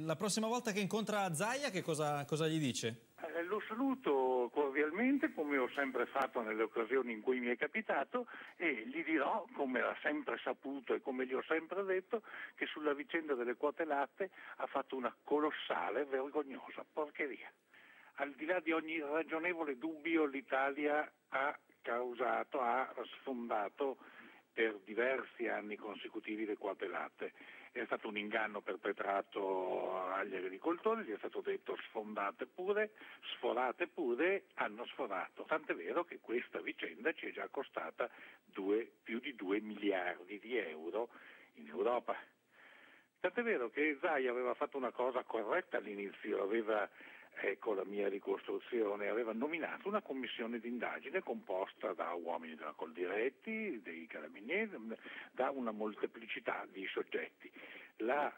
la prossima volta che incontra Zaia che cosa gli dice? Lo saluto cordialmente, come ho sempre fatto nelle occasioni in cui mi è capitato, e gli dirò, come ha sempre saputo e come gli ho sempre detto, che sulla vicenda delle quote latte ha fatto una colossale, vergognosa porcheria. Al di là di ogni ragionevole dubbio, l'Italia ha sfondato per diversi anni consecutivi le quote latte. È stato un inganno perpetrato agli agricoltori, gli è stato detto sfondate pure, sforate pure, hanno sforato. Tant'è vero che questa vicenda ci è già costata più di 2 miliardi di euro in Europa. Tant'è vero che Zaia aveva fatto una cosa corretta all'inizio, ecco la mia ricostruzione, aveva nominato una commissione d'indagine composta da uomini della Coldiretti, dei Carabinieri, da una molteplicità di soggetti. La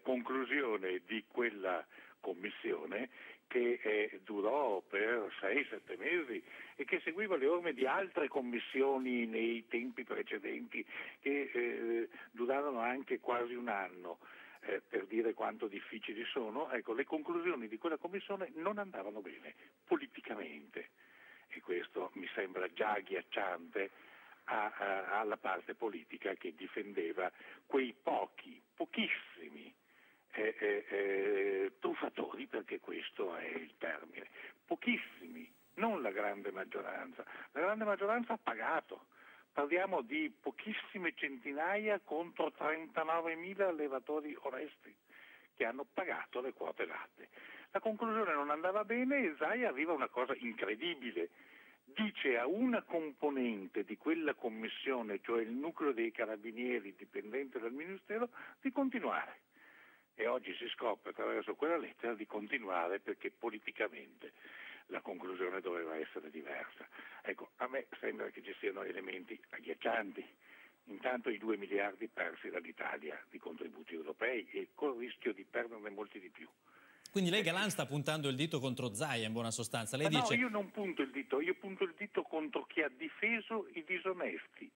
conclusione di quella commissione, che durò per 6-7 mesi e che seguiva le orme di altre commissioni nei tempi precedenti che durarono anche quasi un anno, per dire quanto difficili sono, ecco, le conclusioni di quella commissione non andavano bene politicamente, e questo mi sembra già agghiacciante alla parte politica che difendeva quei pochissimi truffatori, perché questo è il termine, pochissimi, non la grande maggioranza. La grande maggioranza ha pagato. Parliamo di pochissime centinaia contro 39.000 allevatori onesti che hanno pagato le quote latte. La conclusione non andava bene e Zaia arriva a una cosa incredibile. Dice a una componente di quella commissione, cioè il nucleo dei carabinieri dipendente dal Ministero, di continuare. E oggi si scopre attraverso quella lettera di continuare perché politicamente la conclusione doveva essere diversa. Ecco, a me sembra che ci siano elementi agghiaccianti. Intanto i 2 miliardi persi dall'Italia di contributi europei e col rischio di perderne molti di più. Quindi lei, Galan, sta puntando il dito contro Zaia in buona sostanza. Lei dice... No, io non punto il dito, io punto il dito contro chi ha difeso i disonesti.